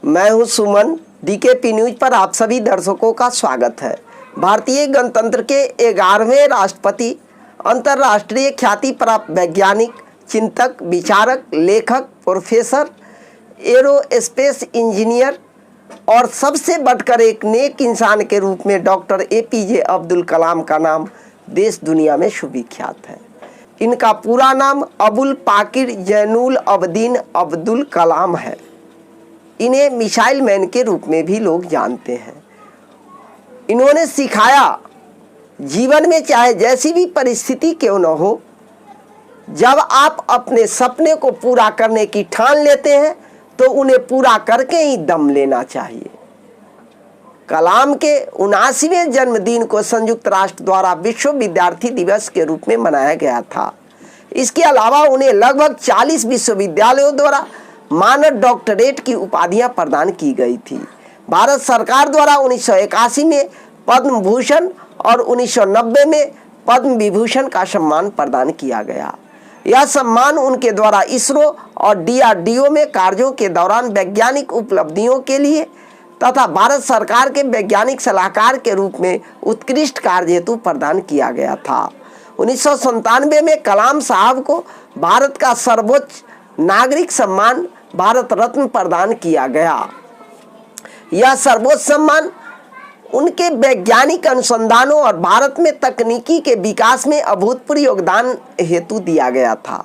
मैं हूं सुमन। DKP news पर आप सभी दर्शकों का स्वागत है। भारतीय गणतंत्र के 11वें राष्ट्रपति, अंतर्राष्ट्रीय ख्याति प्राप्त वैज्ञानिक, चिंतक, विचारक, लेखक, प्रोफेसर, एरोस्पेस इंजीनियर और सबसे बढ़कर एक नेक इंसान के रूप में डॉक्टर एपीजे अब्दुल कलाम का नाम देश दुनिया में सुविख्यात है। इनका पूरा नाम अबुल पाकिर जैनुल अबदीन अब्दुल कलाम है। इन्हें मिसाइल मैन के रूप में भी लोग जानते हैं। इन्होंने सिखाया, जीवन में चाहे जैसी भी परिस्थिति क्यों न हो, जब आप अपने सपने को पूरा करने की ठान लेते हैं तो उन्हें पूरा करके ही दम लेना चाहिए। कलाम के 79वें जन्मदिन को संयुक्त राष्ट्र द्वारा विश्व विद्यार्थी दिवस के रूप में मनाया गया था। इसके अलावा उन्हें लगभग 40 विश्वविद्यालयों द्वारा मानद डॉक्टरेट की उपाधियां प्रदान की गई थी। भारत सरकार द्वारा 1981 में पद्म भूषण और 1990 में पद्म विभूषण का सम्मान प्रदान किया गया। यह सम्मान उनके द्वारा इसरो और डीआरडीओ में कार्यों के दौरान वैज्ञानिक उपलब्धियों के लिए तथा भारत सरकार के वैज्ञानिक सलाहकार के रूप में उत्कृष्ट कार्य हेतु प्रदान किया गया था। 1997 में कलाम साहब को भारत का सर्वोच्च नागरिक सम्मान भारत रत्न प्रदान किया गया। यह सर्वोच्च सम्मान उनके वैज्ञानिक अनुसंधानों और भारत में तकनीकी के विकास में अभूतपूर्व योगदान हेतु दिया गया था।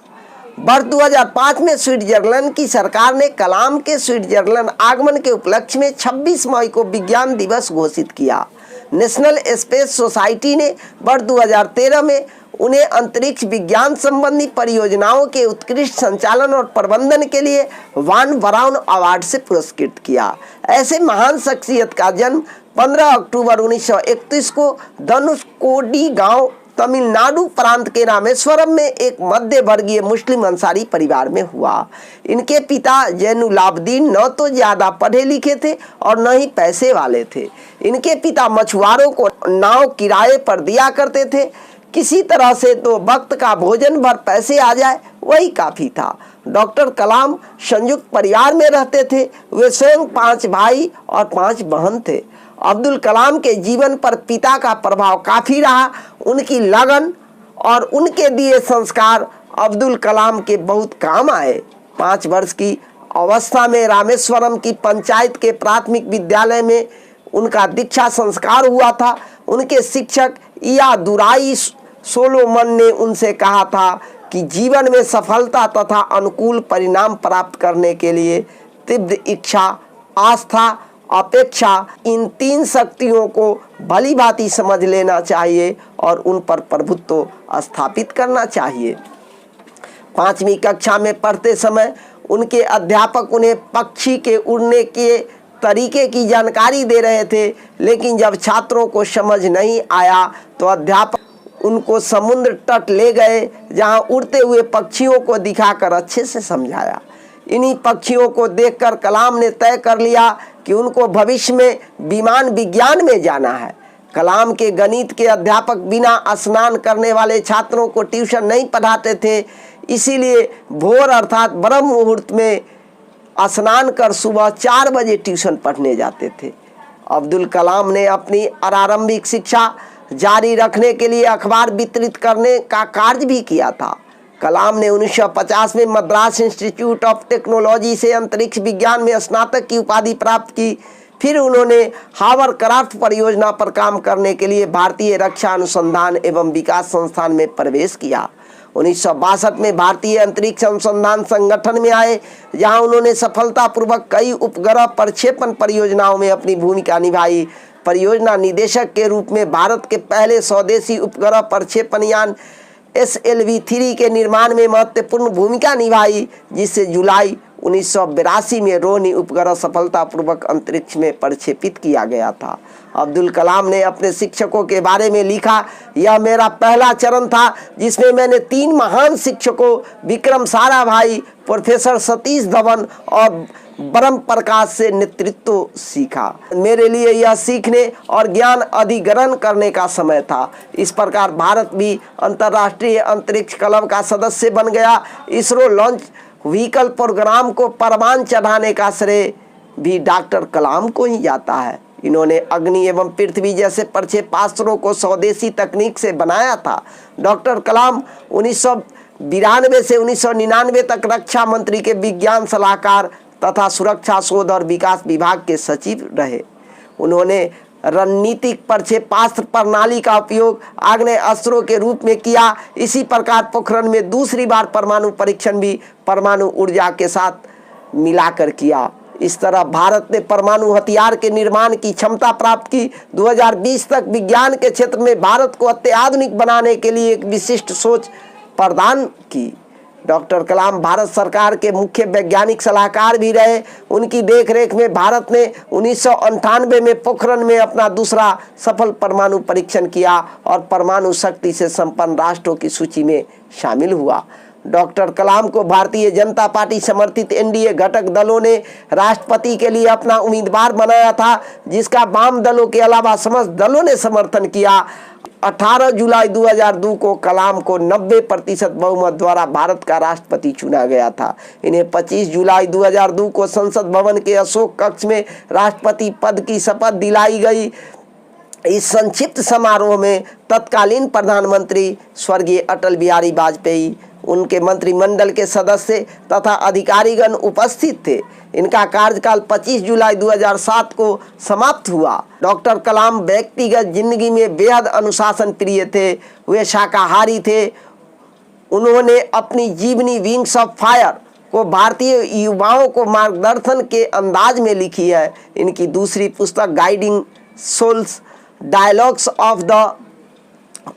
वर्ष 2005 में स्विट्जरलैंड की सरकार ने कलाम के स्विट्जरलैंड आगमन के उपलक्ष्य में 26 मई को विज्ञान दिवस घोषित किया। नेशनल स्पेस सोसाइटी ने वर्ष 2013 में उन्हें अंतरिक्ष विज्ञान संबंधी परियोजनाओं के उत्कृष्ट संचालन और प्रबंधन के लिए वान ब्राउन अवार्ड से पुरस्कृत किया। ऐसे महान शख्सियत का जन्म 15 अक्टूबर 1931 को धनुषकोडी गांव, तमिलनाडु प्रांत के रामेश्वरम में एक मध्य वर्गीय मुस्लिम अंसारी परिवार में हुआ। इनके पिता जैनुलाब्दीन न तो ज़्यादा पढ़े लिखे थे और न ही पैसे वाले थे। इनके पिता मछुआरों को नाव किराए पर दिया करते थे। किसी तरह से तो वक्त का भोजन भर पैसे आ जाए वही काफ़ी था। डॉक्टर कलाम संयुक्त परिवार में रहते थे। वे स्वयं 5 भाई और 5 बहन थे। अब्दुल कलाम के जीवन पर पिता का प्रभाव काफ़ी रहा। उनकी लगन और उनके दिए संस्कार अब्दुल कलाम के बहुत काम आए। 5 वर्ष की अवस्था में रामेश्वरम की पंचायत के प्राथमिक विद्यालय में उनका दीक्षा संस्कार हुआ था। उनके शिक्षक इयादुराई सोलोमन ने उनसे कहा था कि जीवन में सफलता तथा अनुकूल परिणाम प्राप्त करने के लिए तीव्र इच्छा, आस्था, अपेक्षा, इन 3 शक्तियों को भली भांति समझ लेना चाहिए और उन पर प्रभुत्व स्थापित करना चाहिए। 5वीं कक्षा में पढ़ते समय उनके अध्यापक उन्हें पक्षी के उड़ने के तरीके की जानकारी दे रहे थे, लेकिन जब छात्रों को समझ नहीं आया तो अध्यापक उनको समुद्र तट ले गए, जहां उड़ते हुए पक्षियों को दिखाकर अच्छे से समझाया। इन्हीं पक्षियों को देखकर कलाम ने तय कर लिया कि उनको भविष्य में विमान विज्ञान में जाना है। कलाम के गणित के अध्यापक बिना स्नान करने वाले छात्रों को ट्यूशन नहीं पढ़ाते थे, इसीलिए भोर अर्थात ब्रह्म मुहूर्त में स्नान कर सुबह 4 बजे ट्यूशन पढ़ने जाते थे। अब्दुल कलाम ने अपनी आरंभिक शिक्षा जारी रखने के लिए अखबार वितरित करने का कार्य भी किया था। कलाम ने 1950 में मद्रास इंस्टीट्यूट ऑफ टेक्नोलॉजी से अंतरिक्ष विज्ञान में स्नातक की उपाधि प्राप्त की। फिर उन्होंने हावरक्राफ्ट परियोजना पर काम करने के लिए भारतीय रक्षा अनुसंधान एवं विकास संस्थान में प्रवेश किया। 1962 में भारतीय अंतरिक्ष अनुसंधान संगठन में आए, जहां उन्होंने सफलतापूर्वक कई उपग्रह प्रक्षेपण परियोजनाओं में अपनी भूमिका निभाई। परियोजना निदेशक के रूप में भारत के पहले स्वदेशी उपग्रह प्रक्षेपण यान SLV-3 के निर्माण में महत्वपूर्ण भूमिका निभाई, जिससे जुलाई 1982 में रोहिणी उपग्रह सफलतापूर्वक अंतरिक्ष में प्रक्षेपित किया गया था। अब्दुल कलाम ने अपने शिक्षकों के बारे में लिखा, यह मेरा पहला चरण था जिसमें मैंने 3 महान शिक्षकों विक्रम साराभाई, प्रोफेसर सतीश धवन और ब्रह्म प्रकाश से नेतृत्व सीखा। मेरे लिए यह सीखने और ज्ञान अधिग्रहण करने का समय था। इस प्रकार भारत भी अंतर्राष्ट्रीय अंतरिक्ष क्लब का सदस्य बन गया। इसरो लॉन्च व्हीकल प्रोग्राम को परवान चढ़ाने का श्रेय भी डॉक्टर कलाम को ही जाता है। इन्होंने अग्नि एवं पृथ्वी जैसे प्रक्षेपास्त्रों को स्वदेशी तकनीक से बनाया था। डॉक्टर कलाम 1992 से 1999 तक रक्षा मंत्री के विज्ञान सलाहकार तथा सुरक्षा शोध और विकास विभाग के सचिव रहे। उन्होंने रणनीतिक प्रक्षेपास्त्र प्रणाली का उपयोग आग्नेय अस्त्रों के रूप में किया। इसी प्रकार पोखरण में दूसरी बार परमाणु परीक्षण भी परमाणु ऊर्जा के साथ मिलाकर किया। इस तरह भारत ने परमाणु हथियार के निर्माण की क्षमता प्राप्त की। 2020 तक विज्ञान के क्षेत्र में भारत को अत्याधुनिक बनाने के लिए एक विशिष्ट सोच प्रदान की। डॉक्टर कलाम भारत सरकार के मुख्य वैज्ञानिक सलाहकार भी रहे। उनकी देखरेख में भारत ने 1998 में पोखरण में अपना दूसरा सफल परमाणु परीक्षण किया और परमाणु शक्ति से संपन्न राष्ट्रों की सूची में शामिल हुआ। डॉक्टर कलाम को भारतीय जनता पार्टी समर्थित एनडीए घटक दलों ने राष्ट्रपति के लिए अपना उम्मीदवार बनाया था, जिसका वाम दलों के अलावा समस्त दलों ने समर्थन किया। 18 जुलाई 2002 को कलाम को 90% बहुमत द्वारा भारत का राष्ट्रपति चुना गया था। इन्हें 25 जुलाई 2002 को संसद भवन के अशोक कक्ष में राष्ट्रपति पद की शपथ दिलाई गई। इस संक्षिप्त समारोह में तत्कालीन प्रधानमंत्री स्वर्गीय अटल बिहारी वाजपेयी, उनके मंत्रिमंडल के सदस्य तथा अधिकारीगण उपस्थित थे। इनका कार्यकाल 25 जुलाई 2007 को समाप्त हुआ। डॉक्टर कलाम व्यक्तिगत जिंदगी में बेहद अनुशासन प्रिय थे। वे शाकाहारी थे। उन्होंने अपनी जीवनी विंग्स ऑफ फायर को भारतीय युवाओं को मार्गदर्शन के अंदाज में लिखी है। इनकी दूसरी पुस्तक guiding souls dialogues of the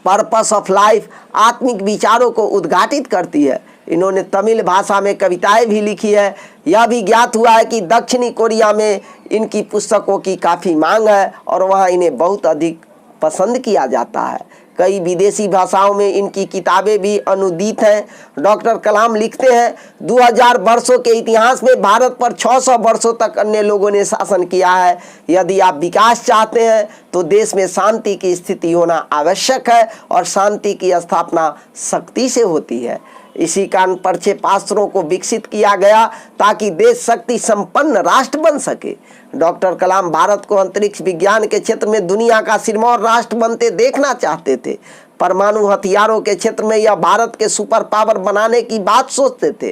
purpose of life आत्मिक विचारों को उद्घाटित करती है। इन्होंने तमिल भाषा में कविताएं भी लिखी है। यह भी ज्ञात हुआ है कि दक्षिणी कोरिया में इनकी पुस्तकों की काफ़ी मांग है और वहाँ इन्हें बहुत अधिक पसंद किया जाता है। कई विदेशी भाषाओं में इनकी किताबें भी अनुदित हैं। डॉक्टर कलाम लिखते हैं, 2000 वर्षों के इतिहास में भारत पर 600 वर्षों तक अन्य लोगों ने शासन किया है। यदि आप विकास चाहते हैं तो देश में शांति की स्थिति होना आवश्यक है और शांति की स्थापना शक्ति से होती है। इसी कारण प्रक्षेपास्त्रों को विकसित किया गया ताकि देश शक्ति संपन्न राष्ट्र बन सके। डॉक्टर कलाम भारत को अंतरिक्ष विज्ञान के क्षेत्र में दुनिया का सिरमौर राष्ट्र बनते देखना चाहते थे। परमाणु हथियारों के क्षेत्र में यह भारत के सुपर पावर बनाने की बात सोचते थे।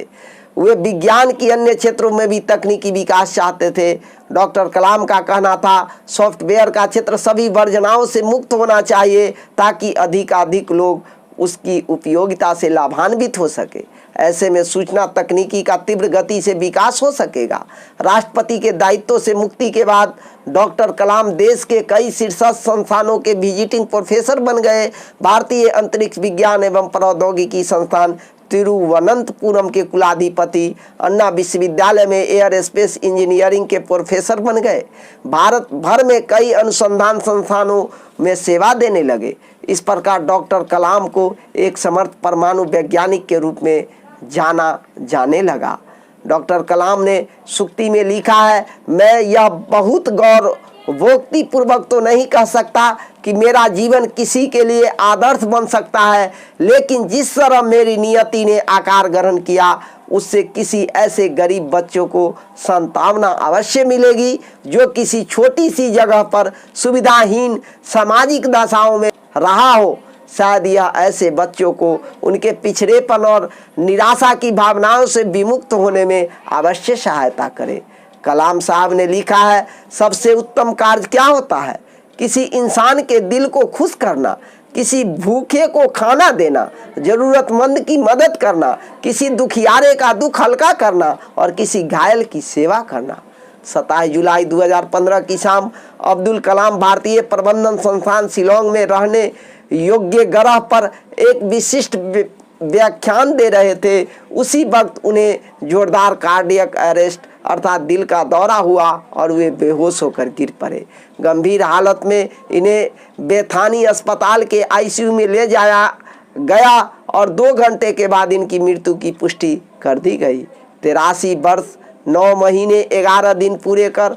वे विज्ञान की अन्य क्षेत्रों में भी तकनीकी विकास चाहते थे। डॉक्टर कलाम का कहना था, सॉफ्टवेयर का क्षेत्र सभी वर्जनाओं से मुक्त होना चाहिए ताकि अधिकाधिक लोग उसकी उपयोगिता से लाभान्वित हो सके। ऐसे में सूचना तकनीकी का तीव्र गति से विकास हो सकेगा। राष्ट्रपति के दायित्व से मुक्ति के बाद डॉक्टर कलाम देश के कई शीर्ष संस्थानों के विजिटिंग प्रोफेसर बन गए। भारतीय अंतरिक्ष विज्ञान एवं प्रौद्योगिकी संस्थान तिरुवनंतपुरम के कुलाधिपति, अन्ना विश्वविद्यालय में एयर स्पेस इंजीनियरिंग के प्रोफेसर बन गए। भारत भर में कई अनुसंधान संस्थानों में सेवा देने लगे। इस प्रकार डॉक्टर कलाम को एक समर्थ परमाणु वैज्ञानिक के रूप में जाना जाने लगा। डॉक्टर कलाम ने सूक्ति में लिखा है, मैं यह बहुत गौरवोक्तिपूर्वक तो नहीं कह सकता कि मेरा जीवन किसी के लिए आदर्श बन सकता है, लेकिन जिस तरह मेरी नियति ने आकार ग्रहण किया उससे किसी ऐसे गरीब बच्चों को सांत्वना अवश्य मिलेगी जो किसी छोटी सी जगह पर सुविधाहीन सामाजिक दशाओं में रहा हो। शायद यह ऐसे बच्चों को उनके पिछड़ेपन और निराशा की भावनाओं से विमुक्त होने में अवश्य सहायता करे। कलाम साहब ने लिखा है, सबसे उत्तम कार्य क्या होता है? किसी इंसान के दिल को खुश करना, किसी भूखे को खाना देना, जरूरतमंद की मदद करना, किसी दुखियारे का दुख हल्का करना और किसी घायल की सेवा करना। 27 जुलाई 2015 की शाम अब्दुल कलाम भारतीय प्रबंधन संस्थान शिलोंग में रहने योग्य ग्रह पर एक विशिष्ट व्याख्यान दे रहे थे। उसी वक्त उन्हें जोरदार कार्डियक अरेस्ट अर्थात दिल का दौरा हुआ और वे बेहोश होकर गिर पड़े। गंभीर हालत में इन्हें बेथानी अस्पताल के आईसीयू में ले जाया गया और 2 घंटे के बाद इनकी मृत्यु की पुष्टि कर दी गई। 83 वर्ष 9 महीने 11 दिन पूरे कर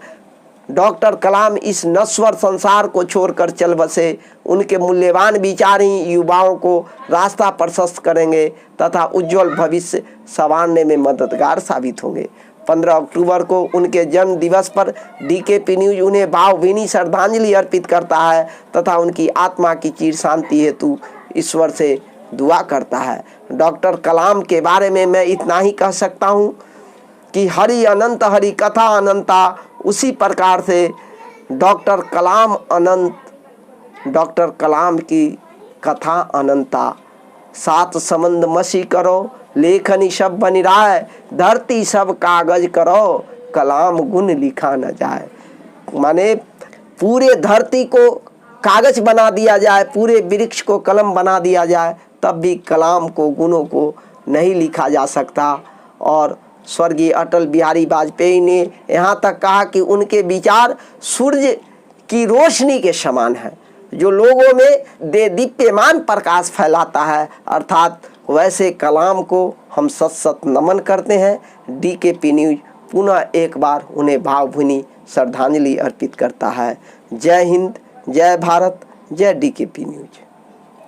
डॉक्टर कलाम इस नश्वर संसार को छोड़कर चल बसे। उनके मूल्यवान विचार ही युवाओं को रास्ता प्रशस्त करेंगे तथा उज्जवल भविष्य संवारने में मददगार साबित होंगे। 15 अक्टूबर को उनके जन्म दिवस पर डीकेपी न्यूज उन्हें भावभीनी श्रद्धांजलि अर्पित करता है तथा उनकी आत्मा की चिर शांति हेतु ईश्वर से दुआ करता है। डॉक्टर कलाम के बारे में मैं इतना ही कह सकता हूँ कि हरि अनंत हरि कथा अनंता, उसी प्रकार से डॉक्टर कलाम अनंत, डॉक्टर कलाम की कथा अनंता। सात समंद मसी करो, लेखनी सब बनी राय, धरती सब कागज करो, कलाम गुण लिखा न जाए। माने पूरे धरती को कागज बना दिया जाए, पूरे वृक्ष को कलम बना दिया जाए, तब भी कलाम को, गुणों को नहीं लिखा जा सकता। और स्वर्गीय अटल बिहारी वाजपेयी ने यहाँ तक कहा कि उनके विचार सूर्य की रोशनी के समान है, जो लोगों में दीप्यमान प्रकाश फैलाता है। अर्थात वैसे कलाम को हम सत सत नमन करते हैं। डीकेपी न्यूज पुनः एक बार उन्हें भावभीनी श्रद्धांजलि अर्पित करता है। जय हिंद, जय भारत, जय डीकेपी न्यूज।